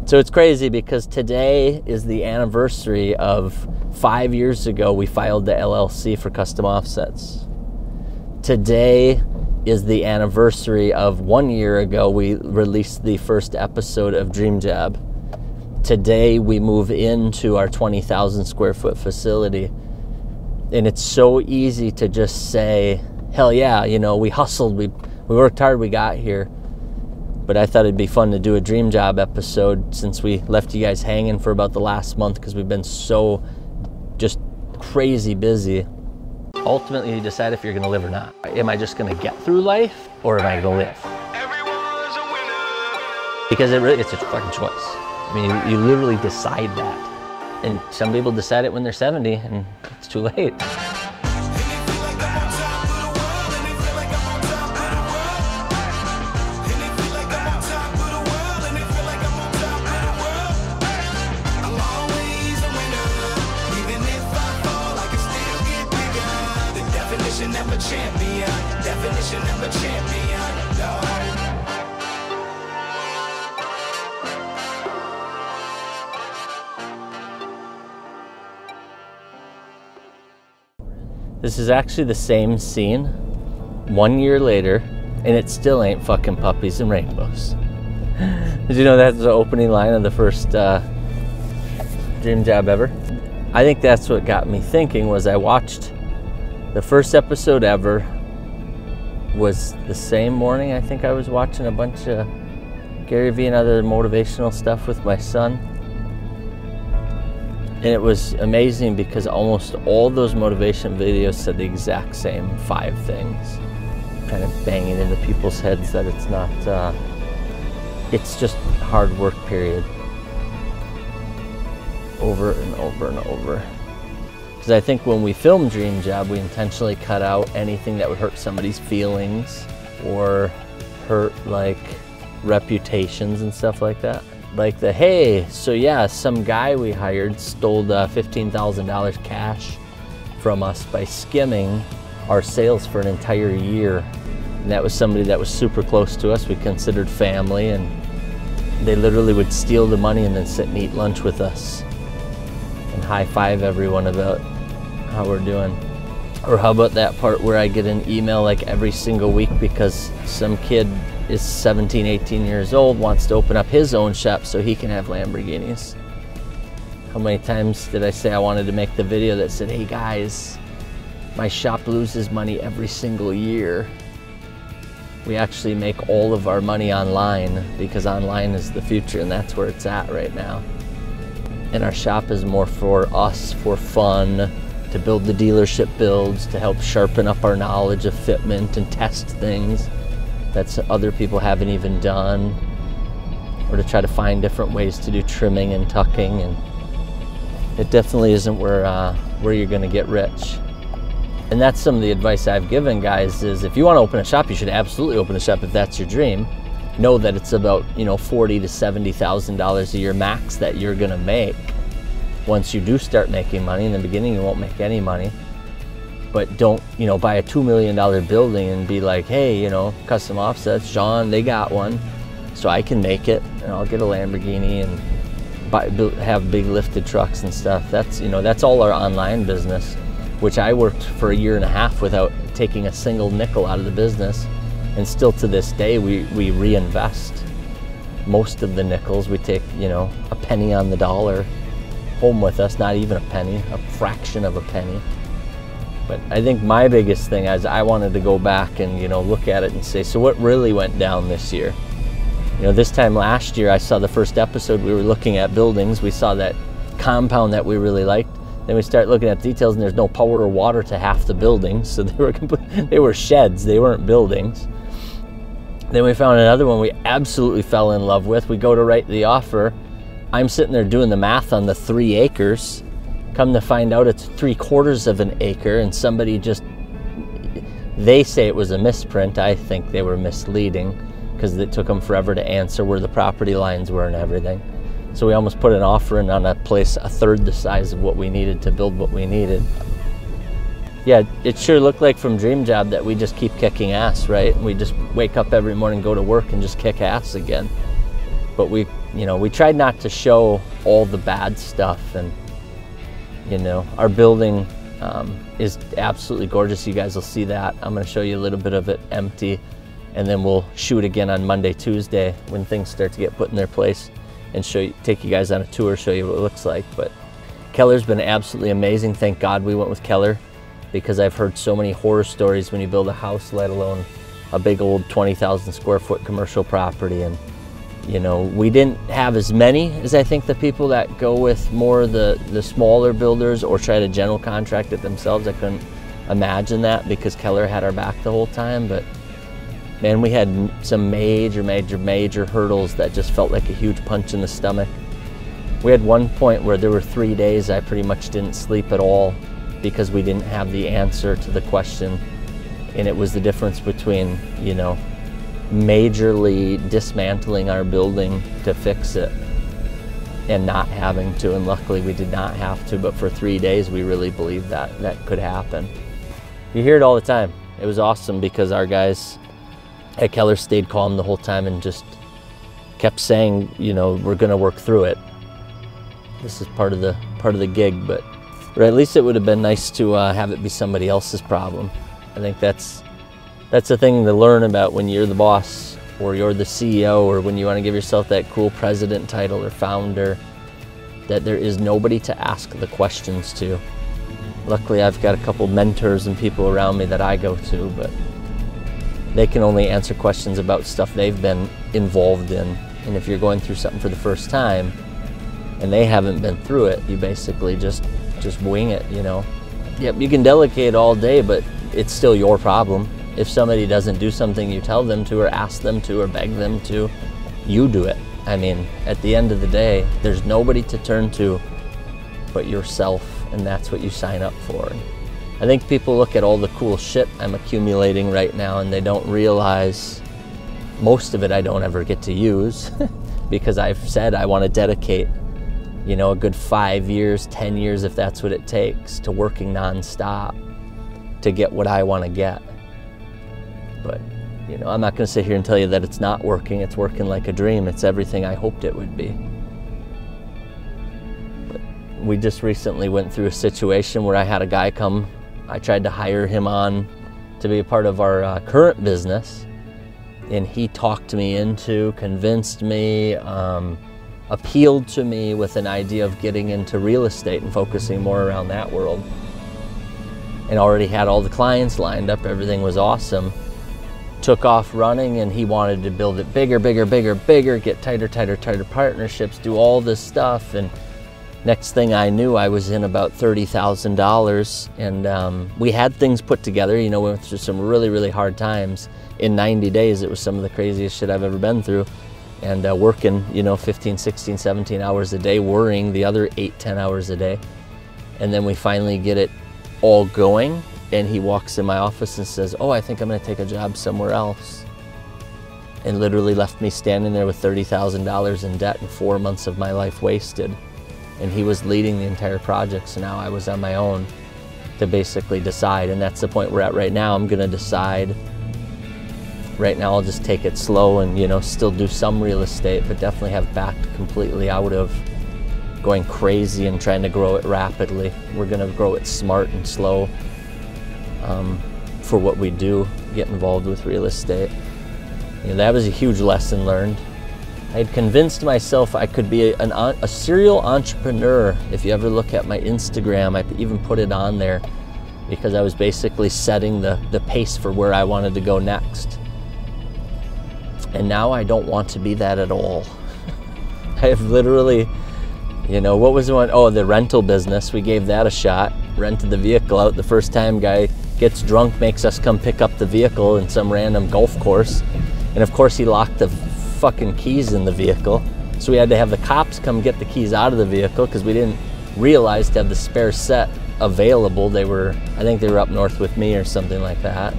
So it's crazy because today is the anniversary of 5 years ago we filed the LLC for custom offsets. Today is the anniversary of 1 year ago we released the first episode of Dream Job. Today we move into our 20,000 square foot facility. And it's so easy to just say, hell yeah, you know, we hustled, we worked hard, we got here. But I thought it'd be fun to do a Dream Job episode since we left you guys hanging for about the last month because we've been so just crazy busy. Ultimately, you decide if you're gonna live or not. Am I just gonna get through life or am I gonna live? Because it's a fucking choice. I mean, you literally decide that. And some people decide it when they're 70 and it's too late. Definition of a champion, no. This is actually the same scene 1 year later, and it still ain't fucking puppies and rainbows. Did you know that's the opening line of the first Dream Job ever? I think that's what got me thinking was I watched the first episode ever was the same morning. I think I was watching a bunch of Gary Vee and other motivational stuff with my son. And it was amazing because almost all those motivation videos said the exact same 5 things. Kind of banging into people's heads that it's not, it's just hard work, period. Over and over and over. Because I think when we film Dream Job, we intentionally cut out anything that would hurt somebody's feelings or hurt like reputations and stuff like that. Like the, hey, so yeah, some guy we hired stole $15,000 cash from us by skimming our sales for an entire year. And that was somebody that was super close to us, we considered family, and they literally would steal the money and then sit and eat lunch with us and high-five everyone about how we're doing. Or how about that part where I get an email like every single week because some kid is 17, 18 years old, wants to open up his own shop so he can have Lamborghinis. How many times did I say I wanted to make the video that said, hey guys, my shop loses money every single year. We actually make all of our money online because online is the future and that's where it's at right now. And our shop is more for us, for fun, to build the dealership builds, to help sharpen up our knowledge of fitment and test things that other people haven't even done, or to try to find different ways to do trimming and tucking. And it definitely isn't where you're gonna get rich. And that's some of the advice I've given guys is if you wanna open a shop, you should absolutely open a shop if that's your dream. Know that it's about, you know, $40,000 to $70,000 a year max that you're gonna make. Once you do start making money, in the beginning you won't make any money. But don't, you know, buy a $2 million building and be like, hey, you know, custom offsets, Sean, they got one, so I can make it, and I'll get a Lamborghini and have big lifted trucks and stuff. That's, you know, that's all our online business, which I worked for 1.5 years without taking a single nickel out of the business. And still to this day, we reinvest most of the nickels. We take, you know, a penny on the dollar home with us, not even a penny, a fraction of a penny. But I think my biggest thing is I wanted to go back and, you know, look at it and say, so what really went down this year? You know, this time last year, I saw the first episode, we were looking at buildings. We saw that compound that we really liked. Then we start looking at details and there's no power or water to half the buildings. So they were sheds, they weren't buildings. Then we found another one we absolutely fell in love with. We go to write the offer. I'm sitting there doing the math on the 3 acres. Come to find out it's 3/4 of an acre, and somebody just, they say it was a misprint. I think they were misleading because it took them forever to answer where the property lines were and everything. So we almost put an offer in on a place 1/3 the size of what we needed to build what we needed. Yeah, it sure looked like from Dream Job that we just keep kicking ass, right? We just wake up every morning, go to work and just kick ass again. But we tried not to show all the bad stuff. And our building is absolutely gorgeous. You guys will see that. I'm going to show you a little bit of it empty, and then we'll shoot again on Monday, Tuesday when things start to get put in their place, and take you guys on a tour, show you what it looks like. But Keller's been absolutely amazing. Thank God we went with Keller, because I've heard so many horror stories when you build a house, let alone a big old 20,000 square foot commercial property. And we didn't have as many as I think the people that go with more the smaller builders or try to general contract it themselves. I couldn't imagine that, because Keller had our back the whole time. But man, we had some major hurdles that just felt like a huge punch in the stomach. We had one point where there were 3 days I pretty much didn't sleep at all, because we didn't have the answer to the question. And it was the difference between, majorly dismantling our building to fix it and not having to. And luckily we did not have to, but for 3 days we really believed that that could happen. You hear it all the time. It was awesome, because our guys at Keller stayed calm the whole time and just kept saying, we're going to work through it. This is part of the gig, but or at least it would have been nice to have it be somebody else's problem. I think that's the thing to learn about when you're the boss, or you're the CEO, or when you want to give yourself that cool president title or founder, that there is nobody to ask the questions to. Luckily, I've got a couple mentors and people around me that I go to, but they can only answer questions about stuff they've been involved in. And if you're going through something for the first time and they haven't been through it, you basically just wing it, Yep, you can delegate all day, but it's still your problem. If somebody doesn't do something you tell them to, or ask them to, or beg them to, you do it. I mean, at the end of the day, there's nobody to turn to but yourself, and that's what you sign up for. I think people look at all the cool shit I'm accumulating right now, and they don't realize most of it I don't ever get to use because I've said I want to dedicate, a good 5 years, 10 years, if that's what it takes, to working nonstop to get what I want to get. But, I'm not going to sit here and tell you that it's not working. It's working like a dream. It's everything I hoped it would be. But we just recently went through a situation where I had a guy come. I tried to hire him on to be a part of our current business, and he talked me into, convinced me, appealed to me with an idea of getting into real estate and focusing more around that world. And already had all the clients lined up. Everything was awesome. Took off running, and he wanted to build it bigger, get tighter partnerships, do all this stuff. And next thing I knew, I was in about $30,000, and we had things put together. We went through some really hard times. In 90 days, it was some of the craziest shit I've ever been through. And working, 15, 16, 17 hours a day, worrying the other 8, 10 hours a day. And then we finally get it all going, and he walks in my office and says, "Oh, I think I'm going to take a job somewhere else." And literally left me standing there with $30,000 in debt and 4 months of my life wasted. And he was leading the entire project, so now I was on my own to basically decide. And that's the point we're at right now. I'm going to decide. Right now I'll just take it slow and still do some real estate, but definitely have backed completely out of going crazy and trying to grow it rapidly. We're going to grow it smart and slow for what we do, get involved with real estate. That was a huge lesson learned. I had convinced myself I could be a serial entrepreneur. If you ever look at my Instagram, I even put it on there, because I was basically setting the pace for where I wanted to go next. And now I don't want to be that at all. I have literally, what was the one? Oh, the rental business. We gave that a shot. Rented the vehicle out. The first time, guy gets drunk, makes us come pick up the vehicle in some random golf course. And of course he locked the fucking keys in the vehicle. So we had to have the cops come get the keys out of the vehicle, because we didn't realize to have the spare set available. I think they were up north with me or something like that.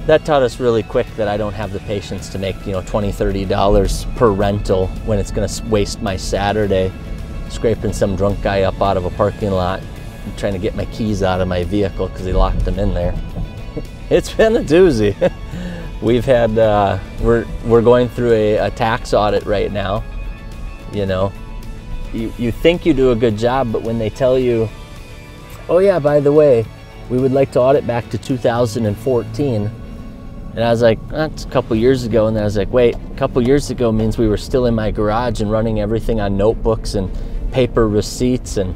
That taught us really quick that I don't have the patience to make, $20, $30 per rental when it's going to waste my Saturday scraping some drunk guy up out of a parking lot and trying to get my keys out of my vehicle because he locked them in there. It's been a doozy. We've had, we're going through a tax audit right now, you know. You think you do a good job, but when they tell you, oh yeah, by the way, we would like to audit back to 2014. And I was like, that's a couple years ago. And then I was like, wait, a couple years ago means we were still in my garage and running everything on notebooks and paper receipts. And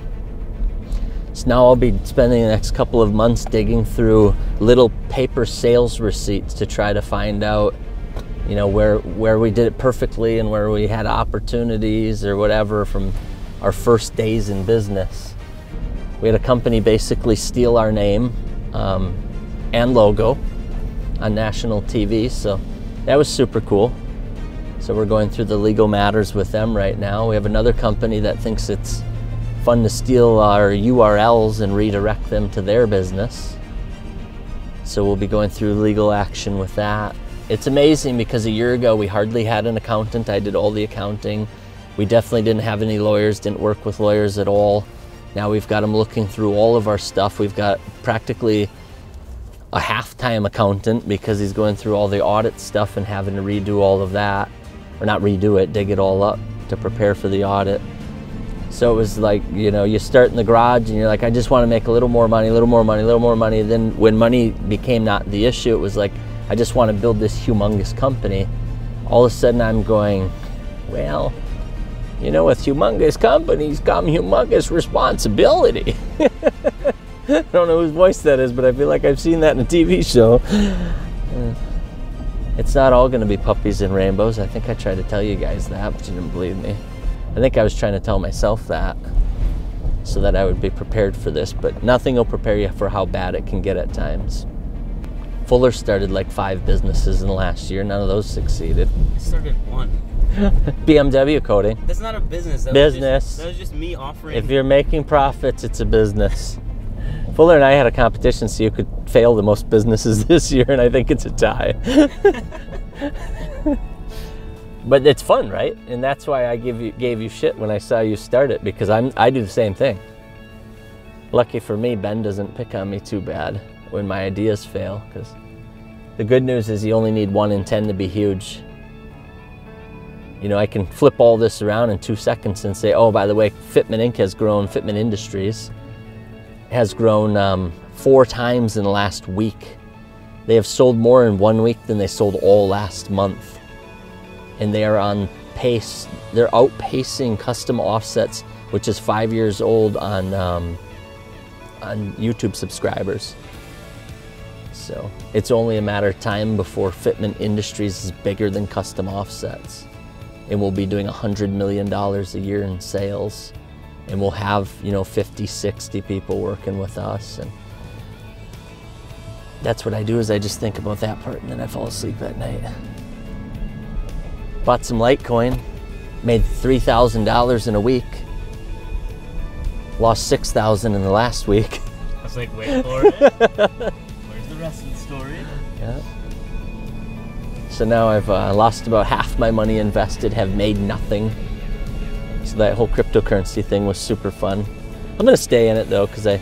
so now I'll be spending the next couple of months digging through little paper sales receipts to try to find out, you know, where we did it perfectly and where we had opportunities or whatever from our first days in business. We had a company basically steal our name and logo on national TV, so that was super cool. So we're going through the legal matters with them right now. We have another company that thinks it's fun to steal our URLs and redirect them to their business. So we'll be going through legal action with that. It's amazing because a year ago we hardly had an accountant. I did all the accounting. We definitely didn't have any lawyers, didn't work with lawyers at all. Now we've got them looking through all of our stuff. We've got practically a half-time accountant because he's going through all the audit stuff and having to redo all of that. Or not redo it, dig it all up to prepare for the audit. So it was like, you know, you start in the garage and you're like, I just want to make a little more money, a little more money, a little more money. Then when money became not the issue, it was like, I just want to build this humongous company. All of a sudden I'm going, well, you know, with humongous companies come humongous responsibility. I don't know whose voice that is, but I feel like I've seen that in a TV show. It's not all going to be puppies and rainbows. I think I tried to tell you guys that, but you didn't believe me. I think I was trying to tell myself that so that I would be prepared for this, but nothing will prepare you for how bad it can get at times. Fuller started like 5 businesses in the last year. None of those succeeded. I started one. BMW coating. That's not a business. That was just me offering. If you're making profits, it's a business. Fuller and I had a competition so you could fail the most businesses this year, and I think it's a tie. But it's fun, right? And that's why I gave you shit when I saw you start it, because I do the same thing. Lucky for me, Ben doesn't pick on me too bad when my ideas fail, because the good news is you only need 1 in 10 to be huge. You know, I can flip all this around in 2 seconds and say, oh, by the way, Fitment Inc. has grown, Fitment Industries has grown 4 times in the last week. They have sold more in 1 week than they sold all last month. And they are on pace, they're outpacing Custom Offsets, which is 5 years old on YouTube subscribers. So it's only a matter of time before Fitment Industries is bigger than Custom Offsets. And we'll be doing $100 million a year in sales. And we'll have, you know, 50, 60 people working with us. And that's what I do, is I just think about that part and then I fall asleep at night. Bought some Litecoin, made $3,000 in a week. Lost $6,000 in the last week. I was like, wait for it. Where's the rest of the story? Yeah. So now I've lost about half my money invested, have made nothing. So that whole cryptocurrency thing was super fun. I'm gonna stay in it though, because I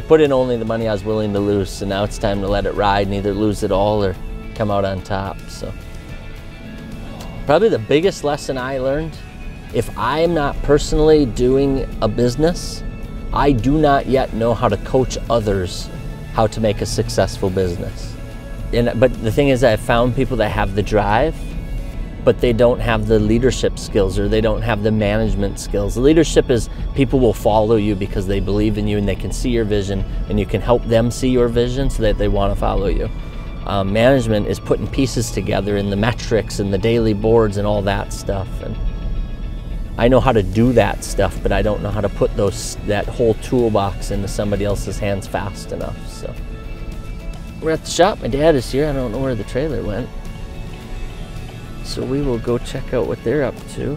put in only the money I was willing to lose, so now it's time to let it ride and either lose it all or come out on top. So probably the biggest lesson I learned, if I'm not personally doing a business, I do not yet know how to coach others how to make a successful business. But the thing is, I've found people that have the drive, but they don't have the leadership skills, or they don't have the management skills. The leadership is people will follow you because they believe in you and they can see your vision, and you can help them see your vision so that they want to follow you. Management is putting pieces together in the metrics and the daily boards and all that stuff. And I know how to do that stuff, but I don't know how to put that whole toolbox into somebody else's hands fast enough. So we're at the shop. My dad is here. I don't know where the trailer went. So we will go check out what they're up to.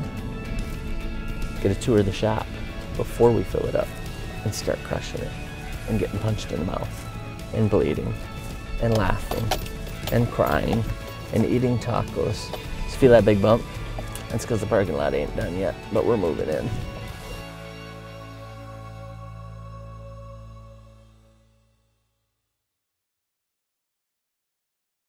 Get a tour of the shop before we fill it up and start crushing it and getting punched in the mouth and bleeding and laughing and crying and eating tacos. So feel that big bump? That's because the parking lot ain't done yet, but we're moving in.